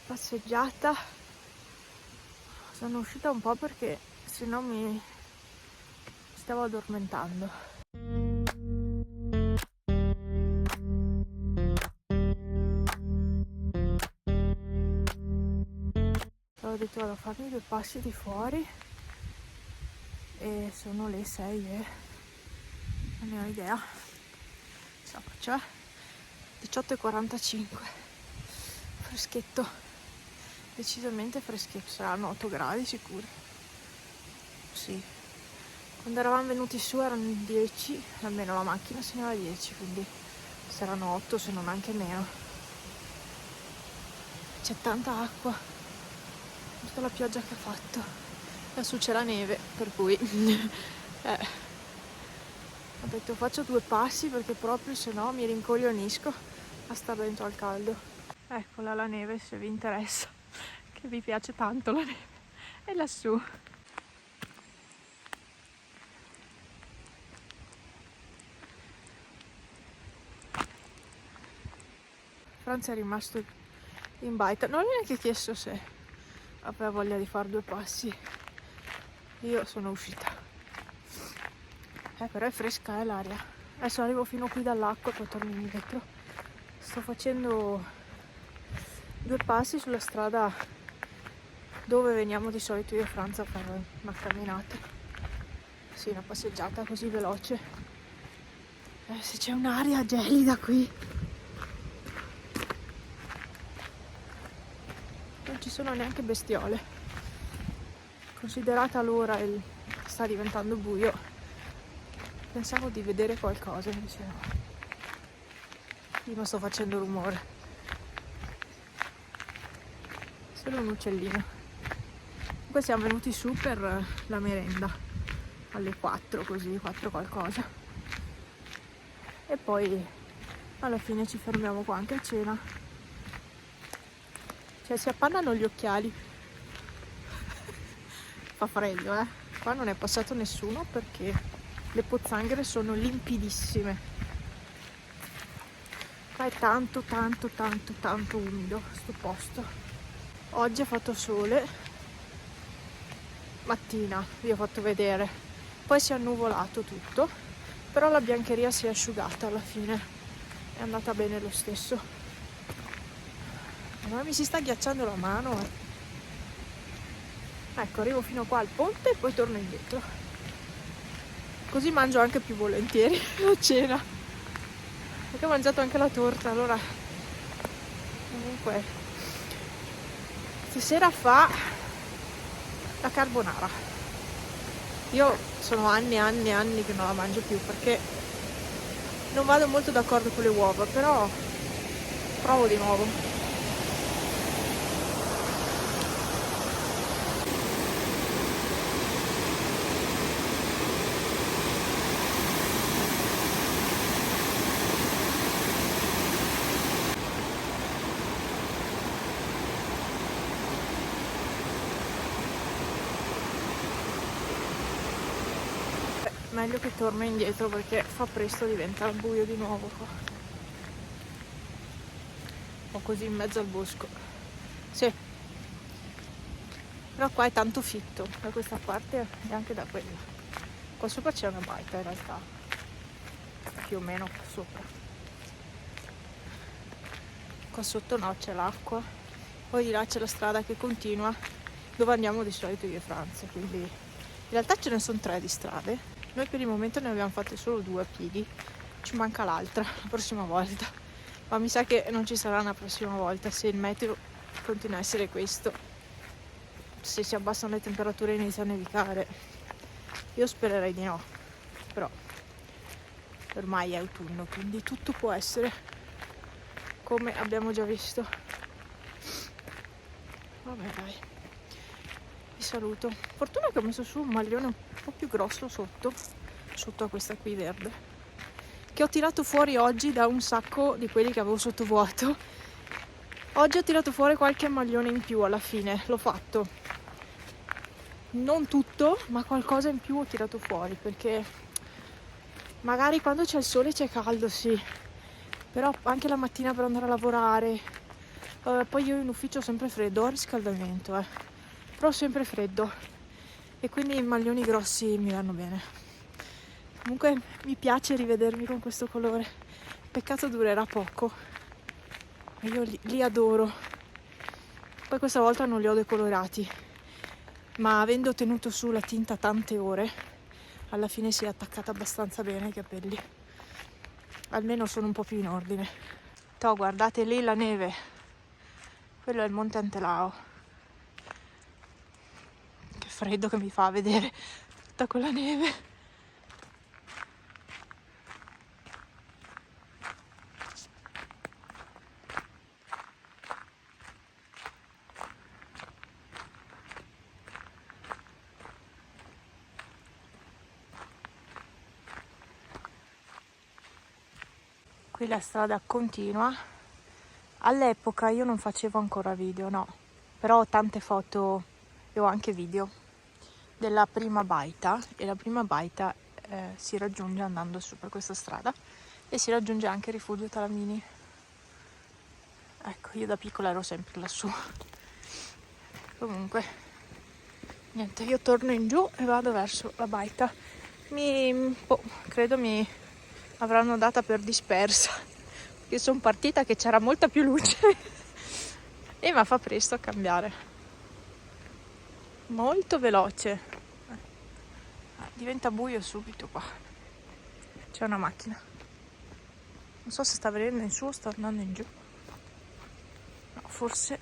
passeggiata. Sono uscita un po' perché se no mi stavo addormentando. Ho detto vado a farmi 2 passi di fuori e sono le 6 e non ne ho idea. Cioè 18:45. Freschetto, decisamente freschetto, saranno 8 gradi sicuri. Sì, quando eravamo venuti su erano 10, almeno la macchina segnava 10, quindi saranno 8 se non anche meno. C'è tanta acqua, vista la pioggia che ha fatto. Adesso c'è la neve, per cui ho detto faccio 2 passi perché proprio se no mi rincoglionisco a stare dentro al caldo. Eccola la neve, se vi interessa, che vi piace tanto la neve. È lassù. Franz è rimasto in baita, non ho neanche chiesto se aveva voglia di fare 2 passi. Io sono uscita. Però è fresca l'aria. Adesso arrivo fino qui dall'acqua e poi torno indietro. Sto facendo 2 passi sulla strada dove veniamo di solito io e Franz a fare una camminata. Sì, una passeggiata così veloce. Se c'è un'aria gelida qui. Non ci sono neanche bestiole. Considerata l'ora e sta diventando buio, pensavo di vedere qualcosa, invece no. Io non sto facendo rumore. Solo un uccellino. Poi siamo venuti su per la merenda alle 4, così 4 qualcosa. E poi alla fine ci fermiamo qua anche a cena. Cioè si appannano gli occhiali. Fa freddo, Qua non è passato nessuno perché le pozzanghere sono limpidissime. Qua è tanto umido sto posto. Oggi ha fatto sole, mattina vi ho fatto vedere, poi si è annuvolato tutto, però la biancheria si è asciugata alla fine, è andata bene lo stesso. Ma mi si sta ghiacciando la mano. Ecco, arrivo fino qua al ponte e poi torno indietro, così mangio anche più volentieri la cena, perché ho mangiato anche la torta. Allora comunque stasera fa la carbonara. Io sono anni che non la mangio più perché non vado molto d'accordo con le uova, però provo di nuovo. Meglio che torno indietro perché fa presto, diventa buio di nuovo qua. O così in mezzo al bosco. Sì. Però qua è tanto fitto, da questa parte e anche da quella. Qua sopra c'è una baita in realtà. Più o meno qua sopra. Qua sotto no, c'è l'acqua. Poi di là c'è la strada che continua dove andiamo di solito io e Franz. Quindi in realtà ce ne sono 3 di strade. Noi per il momento ne abbiamo fatte solo 2 a piedi, ci manca l'altra la prossima volta, ma mi sa che non ci sarà una prossima volta se il meteo continua a essere questo. Se si abbassano le temperature inizia a nevicare. Io spererei di no, però ormai è autunno, quindi tutto può essere, come abbiamo già visto. Vabbè dai, vi saluto. Fortuna che ho messo su un maglione un po' più grosso sotto a questa qui verde, che ho tirato fuori oggi da un sacco di quelli che avevo sottovuoto. Oggi ho tirato fuori qualche maglione in più alla fine, l'ho fatto. Non tutto, ma qualcosa in più ho tirato fuori, perché magari quando c'è il sole c'è caldo, sì, però anche la mattina per andare a lavorare Poi io in ufficio ho sempre freddo, ho riscaldamento, però sempre freddo, e quindi i maglioni grossi mi vanno bene. Comunque mi piace rivedermi con questo colore, peccato durerà poco, ma io li adoro. Poi questa volta non li ho decolorati, ma avendo tenuto su la tinta tante ore, alla fine si è attaccata abbastanza bene ai capelli, almeno sono un po' più in ordine. Guardate lì la neve, quello è il Monte Antelao. Che freddo che mi fa vedere tutta quella neve. Qui la strada continua. All'epoca io non facevo ancora video, no, però ho tante foto e ho anche video della prima baita, e la prima baita si raggiunge andando su per questa strada, e si raggiunge anche il rifugio Talamini. Ecco, io da piccola ero sempre lassù. Comunque niente, io torno in giù e vado verso la baita. Credo mi avranno data per dispersa, perché sono partita che c'era molta più luce e ma fa presto a cambiare, molto veloce. Diventa buio subito qua. C'è una macchina, non so se sta venendo in su o sta andando in giù. No, forse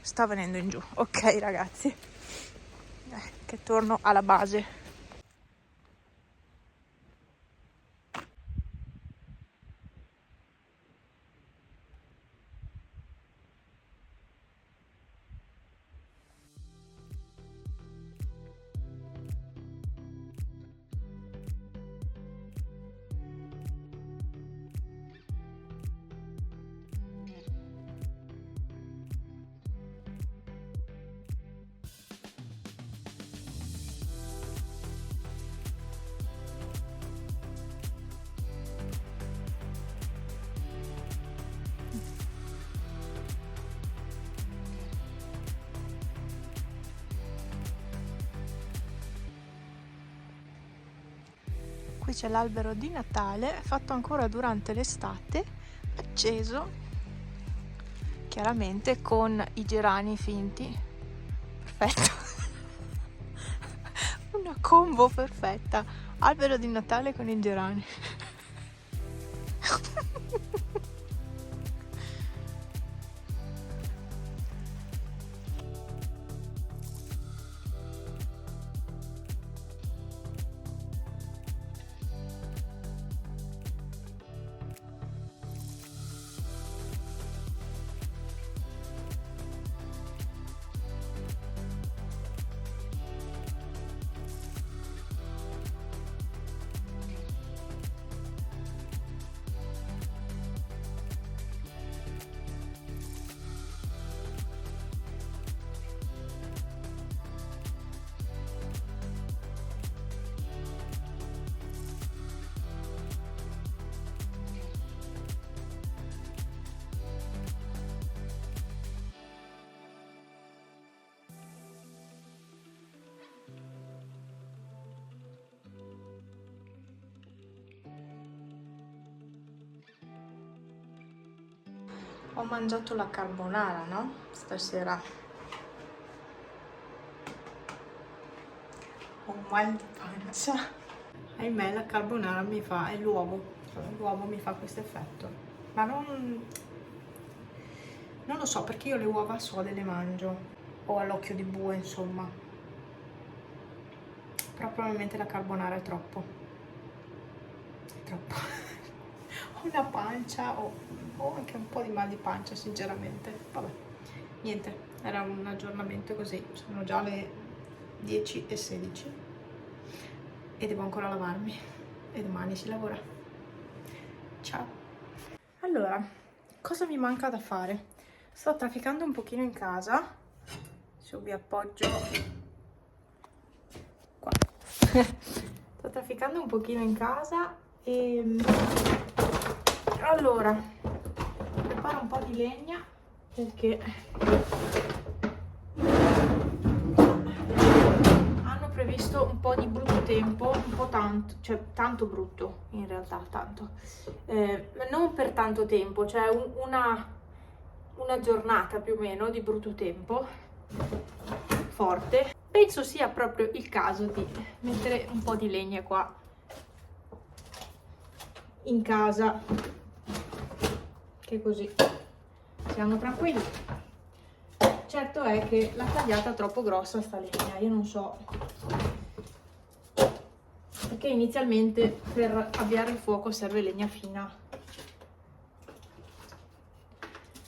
sta venendo in giù. Ok ragazzi, che torno alla base. Qui c'è l'albero di Natale, fatto ancora durante l'estate, acceso, chiaramente con i gerani finti. Perfetto. Una combo perfetta. Albero di Natale con i gerani. Ho mangiato la carbonara, no? Stasera. Ho un mal di pancia. Ahimè, la carbonara mi fa, è l'uovo. L'uovo mi fa questo effetto. Ma non lo so, perché io le uova sode le mangio. O all'occhio di bue, insomma. Però probabilmente la carbonara è troppo. È troppo. Ho una pancia, ho anche un po' di mal di pancia, sinceramente. Vabbè, niente, era un aggiornamento così. Sono già le 10:16 e devo ancora lavarmi, e domani si lavora. Ciao. Allora, cosa mi manca da fare? Sto trafficando un pochino in casa. Adesso vi appoggio qua. Sto trafficando un pochino in casa e allora scappare un po' di legna perché hanno previsto un po' di brutto tempo, un po' tanto, cioè tanto brutto in realtà, tanto. Non per tanto tempo, cioè una giornata più o meno di brutto tempo forte. Penso sia proprio il caso di mettere un po' di legna qua in casa, che così siamo tranquilli. Certo è che la tagliata è troppo grossa sta legna, io non so, perché inizialmente per avviare il fuoco serve legna fina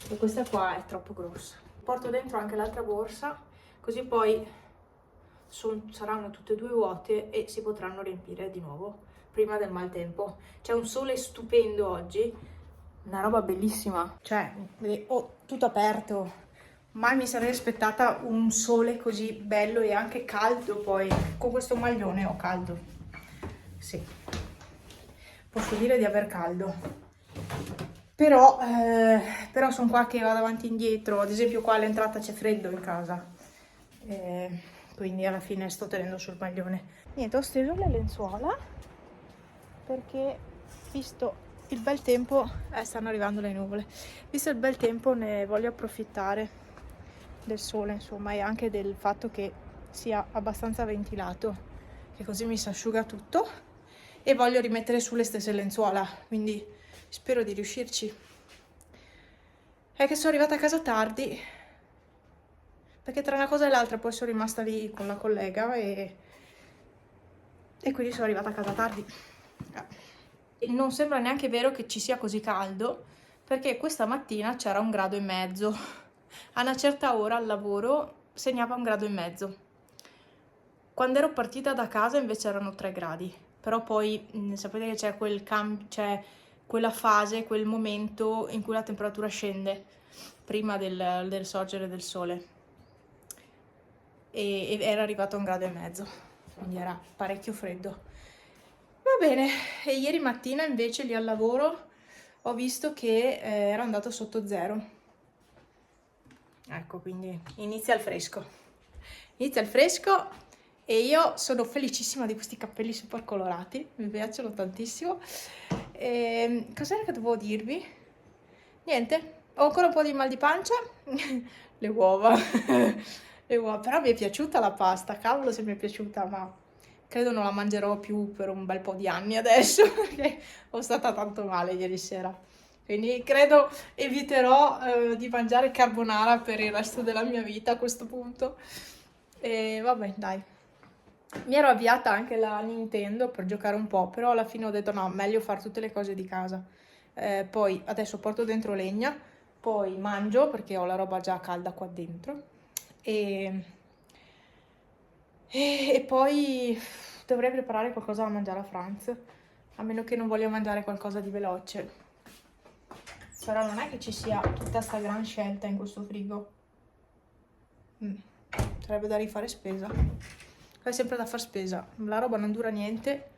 e questa qua è troppo grossa. Porto dentro anche l'altra borsa, così poi saranno tutte e due vuote e si potranno riempire di nuovo prima del maltempo. C'è un sole stupendo oggi, una roba bellissima, cioè tutto aperto. Mai mi sarei aspettata un sole così bello e anche caldo. Poi con questo maglione ho caldo, sì, posso dire di aver caldo, però sono qua che vado avanti e indietro. Ad esempio qua all'entrata c'è freddo in casa, quindi alla fine sto tenendo sul maglione. Niente, ho steso le lenzuola perché visto il bel tempo, stanno arrivando le nuvole, visto il bel tempo ne voglio approfittare del sole, insomma, e anche del fatto che sia abbastanza ventilato, che così mi si asciuga tutto, e voglio rimettere sulle stesse lenzuola, quindi spero di riuscirci. È che sono arrivata a casa tardi, perché tra una cosa e l'altra poi sono rimasta lì con la collega e quindi sono arrivata a casa tardi. E non sembra neanche vero che ci sia così caldo, perché questa mattina c'era 1,5 gradi. A una certa ora al lavoro segnava 1,5 gradi. Quando ero partita da casa invece erano 3 gradi. Però poi sapete che c'è c'è quella fase, quel momento in cui la temperatura scende prima del sorgere del sole. E era arrivato a 1,5 gradi, quindi era parecchio freddo. Va bene, e ieri mattina invece lì al lavoro ho visto che era andato sotto zero. Ecco, quindi inizia il fresco. Inizia il fresco e io sono felicissima di questi capelli super colorati, mi piacciono tantissimo. Cos'era che dovevo dirvi? Niente, ho ancora un po' di mal di pancia, le uova. Le uova, però mi è piaciuta la pasta, cavolo se mi è piaciuta, ma credo non la mangerò più per un bel po' di anni adesso, perché ho stata tanto male ieri sera. Quindi credo eviterò di mangiare carbonara per il resto della mia vita a questo punto. E vabbè, dai. Mi ero avviata anche la Nintendo per giocare un po', però alla fine ho detto no, meglio fare tutte le cose di casa. Poi adesso porto dentro legna, poi mangio perché ho la roba già calda qua dentro e poi dovrei preparare qualcosa da mangiare a Franz, a meno che non voglia mangiare qualcosa di veloce. Però non è che ci sia tutta sta gran scelta in questo frigo. Sarebbe da rifare spesa. È sempre da far spesa. La roba non dura niente.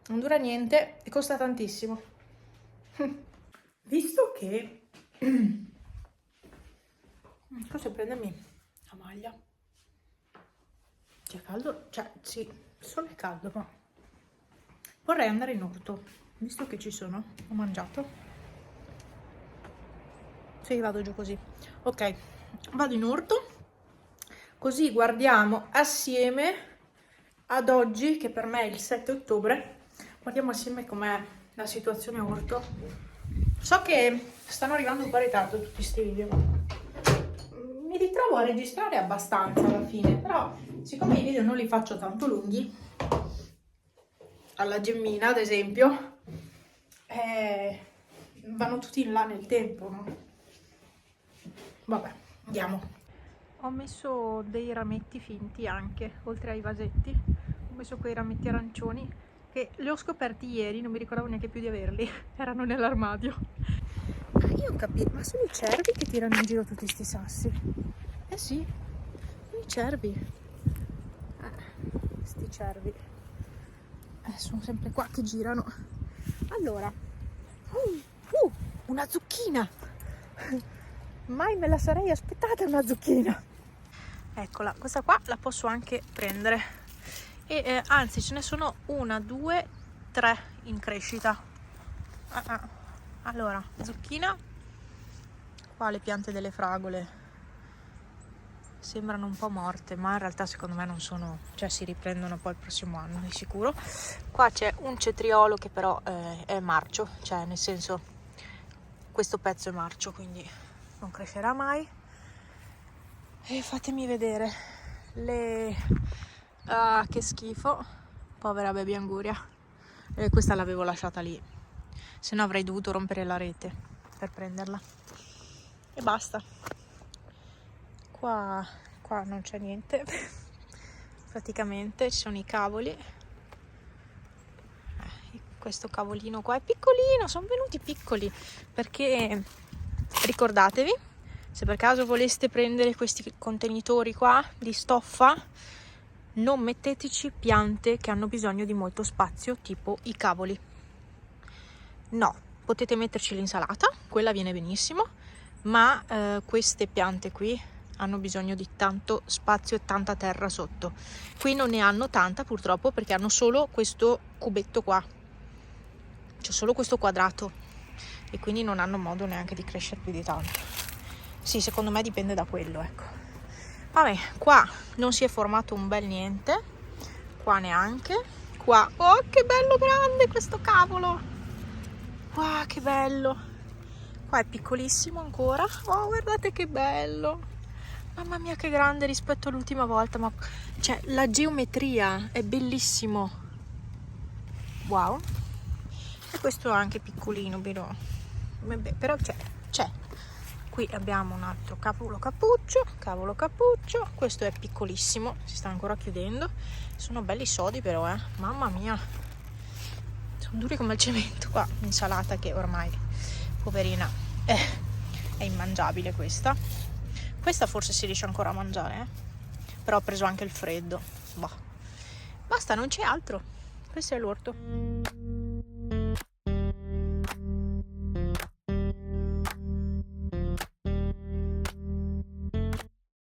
Non dura niente e costa tantissimo. Visto che... Cosa prendermi la maglia? C'è caldo? Cioè, sì, il sole è caldo, ma... Vorrei andare in orto. Visto che ci sono, ho mangiato. Sì, vado giù così. Ok, vado in orto. Così guardiamo assieme ad oggi, che per me è il 7 ottobre, guardiamo assieme com'è la situazione orto. So che stanno arrivando un po' in ritardo tutti questi video, ma mi ritrovo a registrare abbastanza alla fine, però siccome i video non li faccio tanto lunghi, alla gemmina ad esempio, vanno tutti in là nel tempo, no? Vabbè, andiamo. Ho messo dei rametti finti anche, oltre ai vasetti. Ho messo quei rametti arancioni che li ho scoperti ieri, non mi ricordavo neanche più di averli, erano nell'armadio. Io ho capito, ma sono i cervi che tirano in giro tutti sti sassi? Eh sì, sono i cervi. Sti cervi. Sono sempre qua che girano. Allora, una zucchina! Mai me la sarei aspettata una zucchina! Eccola, questa qua la posso anche prendere. E anzi, ce ne sono 1, 2, 3 in crescita. Allora, zucchina. Qua le piante delle fragole sembrano un po' morte, ma in realtà secondo me non sono, cioè si riprendono poi il prossimo anno di sicuro. Qua c'è un cetriolo che però è marcio, cioè nel senso questo pezzo è marcio, quindi non crescerà mai. E fatemi vedere le che schifo, povera baby anguria. Questa l'avevo lasciata lì, se no avrei dovuto rompere la rete per prenderla. E basta. Qua non c'è niente praticamente, ci sono i cavoli. Questo cavolino qua è piccolino, sono venuti piccoli perché ricordatevi, se per caso voleste prendere questi contenitori qua di stoffa, non metteteci piante che hanno bisogno di molto spazio, tipo i cavoli. No, potete metterci l'insalata, quella viene benissimo, ma queste piante qui hanno bisogno di tanto spazio e tanta terra sotto. Qui non ne hanno tanta purtroppo, perché hanno solo questo cubetto qua, c'è solo questo quadrato, e quindi non hanno modo neanche di crescere più di tanto. Sì, secondo me dipende da quello, ecco. Vabbè, qua non si è formato un bel niente, qua neanche. Qua, oh che bello grande questo cavolo, wow, che bello. Qua è piccolissimo ancora, oh guardate che bello. Mamma mia che grande rispetto all'ultima volta, ma cioè la geometria è bellissimo. Wow. E questo è anche piccolino, però c'è. Qui abbiamo un altro cavolo cappuccio. Questo è piccolissimo, si sta ancora chiudendo. Sono belli sodi però, mamma mia. Sono duri come il cemento. Qua insalata che ormai, poverina, è immangiabile questa. Questa forse si riesce ancora a mangiare, però ho preso anche il freddo. Boh. Basta, non c'è altro. Questo è l'orto.